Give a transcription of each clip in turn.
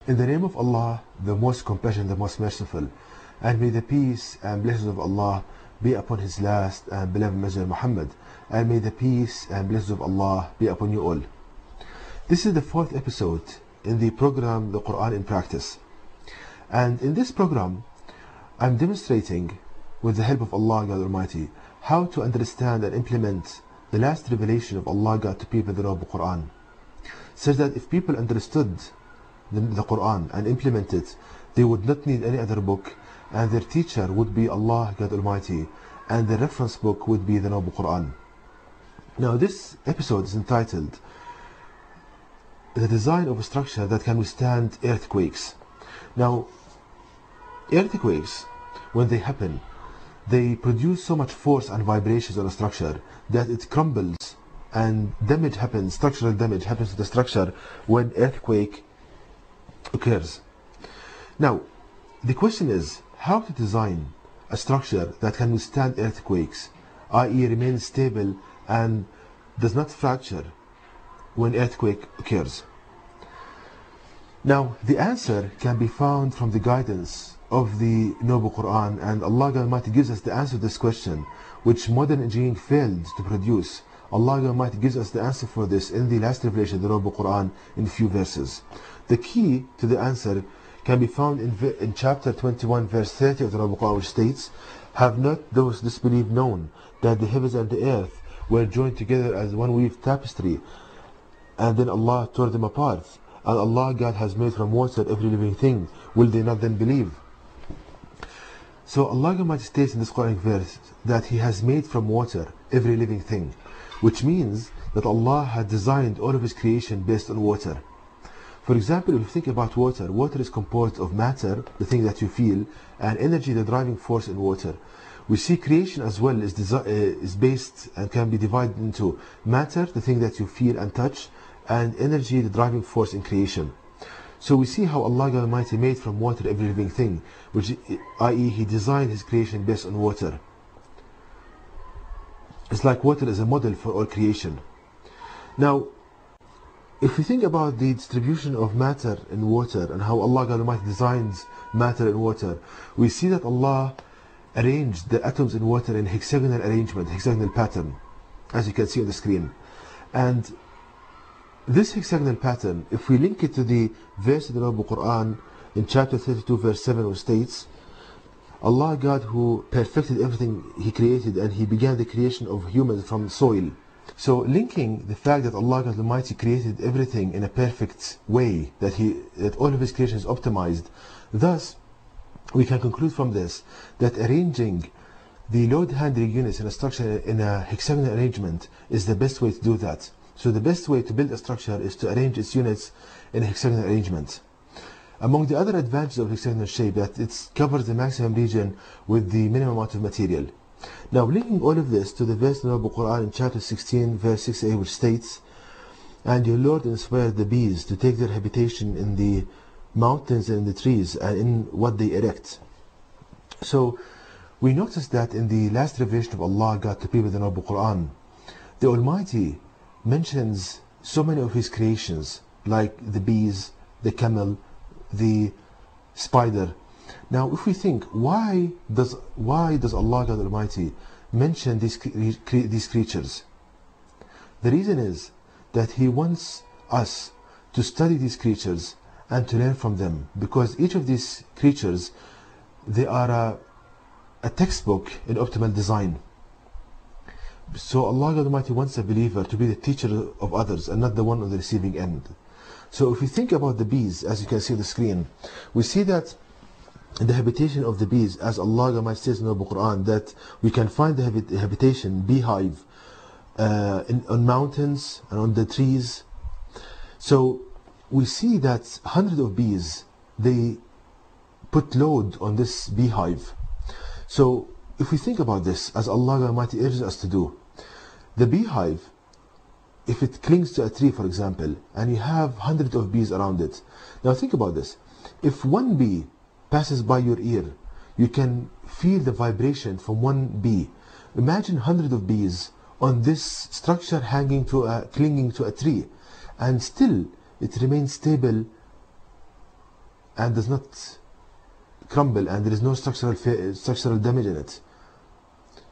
In the name of Allah, the most compassionate, the most merciful, and may the peace and blessings of Allah be upon His last and beloved Messenger Muhammad, and may the peace and blessings of Allah be upon you all. This is the fourth episode in the program The Quran in Practice, and in this program I'm demonstrating, with the help of Allah God Almighty, how to understand and implement the last revelation of Allah God to people, the Noble Quran, such that if people understood the Quran and implement it, they would not need any other book, and their teacher would be Allah God Almighty, and the reference book would be the Noble Quran. Now this episode is entitled The Design of a Structure That Can Withstand Earthquakes. Now earthquakes, when they happen, they produce so much force and vibrations on a structure that it crumbles, and damage happens, structural damage happens to the structure when earthquake occurs. Now the question is how to design a structure that can withstand earthquakes, i.e. remain stable and does not fracture when earthquake occurs. Now the answer can be found from the guidance of the Noble Quran, and Allah God Almighty gives us the answer to this question, which modern engineering failed to produce. Allah God Almighty gives us the answer for this in the last revelation of the Noble Quran in a few verses. The key to the answer can be found in chapter 21 verse 30 of the Noble Quran, which states, "Have not those disbelieved known that the heavens and the earth were joined together as one weaved tapestry, and then Allah tore them apart, and Allah God has made from water every living thing, will they not then believe?" So Allah God Almighty states in this Quranic verse that He has made from water every living thing, which means that Allah had designed all of His creation based on water. For example, if you think about water, water is composed of matter, the thing that you feel, and energy, the driving force in water. We see creation as well is based and can be divided into matter, the thing that you feel and touch, and energy, the driving force in creation. So we see how Allah God Almighty made from water every living thing, which i.e. He designed His creation based on water. It's like water is a model for all creation. Now if we think about the distribution of matter in water and how Allah God Almighty designs matter in water, we see that Allah arranged the atoms in water in hexagonal arrangement, hexagonal pattern, as you can see on the screen. And this hexagonal pattern, if we link it to the verse in the Noble Quran in chapter 32 verse 7, which states, Allah God who perfected everything He created, and He began the creation of humans from soil. So linking the fact that Allah God Almighty created everything in a perfect way, that all of His creation is optimized, thus we can conclude from this that arranging the load handling units in a structure in a hexagonal arrangement is the best way to do that. So the best way to build a structure is to arrange its units in a hexagonal arrangement. Among the other advantages of hexagonal shape, that it covers the maximum region with the minimum amount of material. Now linking all of this to the verse in the Noble Quran in chapter 16 verse 6a, which states, "And your Lord inspired the bees to take their habitation in the mountains and in the trees and in what they erect." So we notice that in the last revelation of Allah God to people in the Noble Quran, the Almighty mentions so many of His creations, like the bees, the camel, the spider. Now if we think, why does Allah God Almighty mention these creatures? The reason is that He wants us to study these creatures and to learn from them, because each of these creatures, they are a textbook in optimal design. So Allah God Almighty wants a believer to be the teacher of others and not the one on the receiving end. So if we think about the bees, as you can see on the screen, we see that the habitation of the bees, as Allah God Almighty says in the Quran, that we can find the habitation, beehive, on mountains and on the trees. So we see that hundreds of bees, they put load on this beehive. So if we think about this, as Allah God Almighty urges us to do, the beehive, if it clings to a tree, for example, and you have hundreds of bees around it. Now think about this. If one bee passes by your ear, you can feel the vibration from one bee. Imagine hundreds of bees on this structure clinging to a tree, and still it remains stable and does not crumble, and there is no structural damage in it.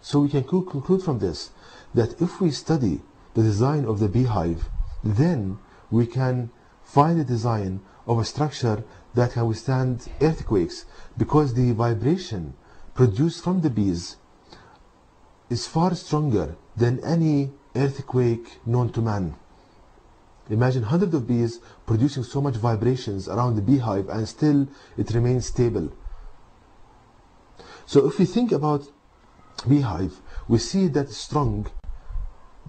So we can conclude from this that if we study the design of the beehive, then we can find a design of a structure that can withstand earthquakes, because the vibration produced from the bees is far stronger than any earthquake known to man. Imagine hundreds of bees producing so much vibrations around the beehive, and still it remains stable. So if we think about beehive, we see that it's strong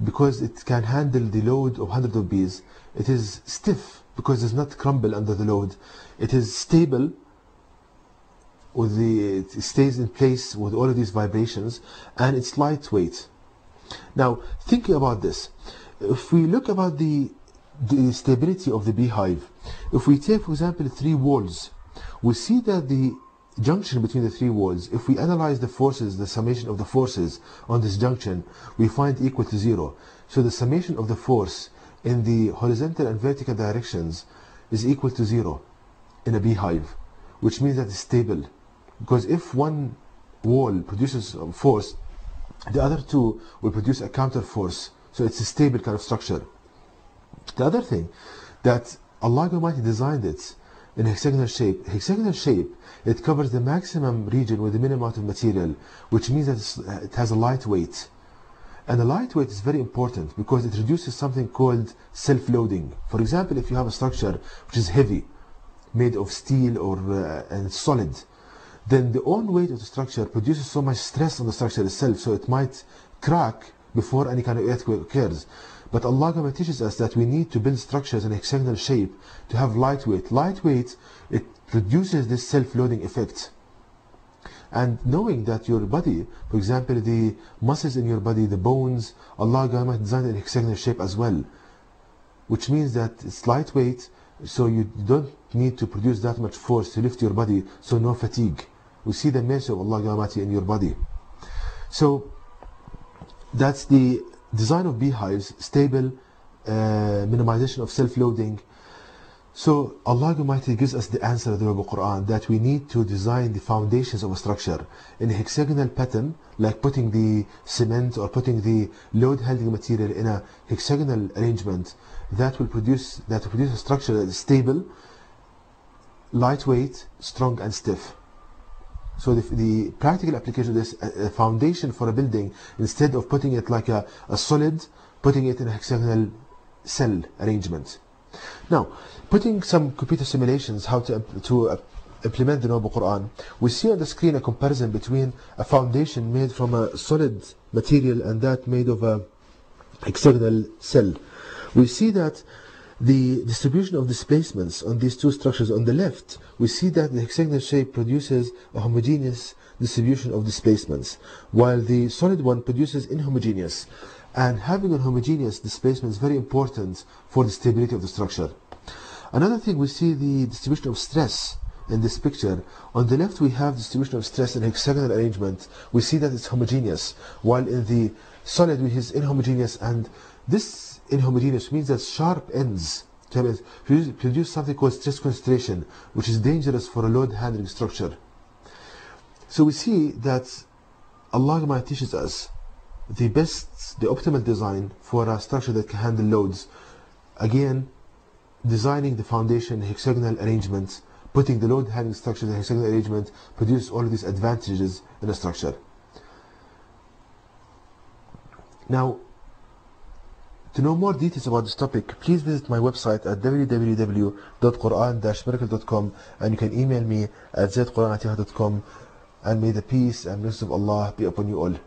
because it can handle the load of hundreds of bees. It is stiff because it does not crumble under the load. It is stable, it stays in place with all of these vibrations, and it's lightweight. Now, thinking about this, if we look about the stability of the beehive, if we take, for example, 3 walls, we see that the junction between the 3 walls, if we analyze the forces, the summation of the forces on this junction, we find equal to 0. So the summation of the force in the horizontal and vertical directions is equal to 0 in a beehive, which means that it's stable. Because if one wall produces force, the other 2 will produce a counter force. So it's a stable kind of structure. The other thing, that Allah Almighty designed it in a hexagonal shape. Hexagonal shape, it covers the maximum region with the minimum amount of material, which means that it has a light weight. And the light weight is very important because it reduces something called self-loading. For example, if you have a structure which is heavy, made of steel or and solid, then the own weight of the structure produces so much stress on the structure itself, so it might crack before any kind of earthquake occurs. But Allah teaches us that we need to build structures in a hexagonal shape to have lightweight. Lightweight, it produces this self-loading effect. And knowing that your body, for example, the muscles in your body, the bones, Allah designed it in a hexagonal shape as well, which means that it's lightweight, so you don't need to produce that much force to lift your body, so no fatigue. We see the mercy of Allah in your body. So that's the design of beehives, stable, minimization of self-loading. So Allah Almighty gives us the answer of the Quran, that we need to design the foundations of a structure in a hexagonal pattern, like putting the cement or putting the load-handling material in a hexagonal arrangement that will produce a structure that is stable, lightweight, strong and stiff. So the practical application of this, a foundation for a building, instead of putting it like a solid, putting it in a hexagonal cell arrangement. Now, putting some computer simulations how to implement the Noble Quran, we see on the screen a comparison between a foundation made from a solid material and that made of a hexagonal cell. We see that the distribution of displacements on these 2 structures, on the left, we see that the hexagonal shape produces a homogeneous distribution of displacements, while the solid one produces inhomogeneous. And having a homogeneous displacement is very important for the stability of the structure. Another thing, we see the distribution of stress in this picture. On the left we have distribution of stress in hexagonal arrangement. We see that it's homogeneous, while in the solid we is inhomogeneous, and this inhomogeneous means that sharp ends can produce something called stress concentration, which is dangerous for a load handling structure. So we see that Allah teaches us the optimal design for a structure that can handle loads. Again, designing the foundation hexagonal arrangement, putting the load handling structure in the hexagonal arrangement produces all of these advantages in a structure. Now, to know more details about this topic, please visit my website at www.quran-miracle.com, and you can email me at zaidquran@yahoo.com, and may the peace and blessings of Allah be upon you all.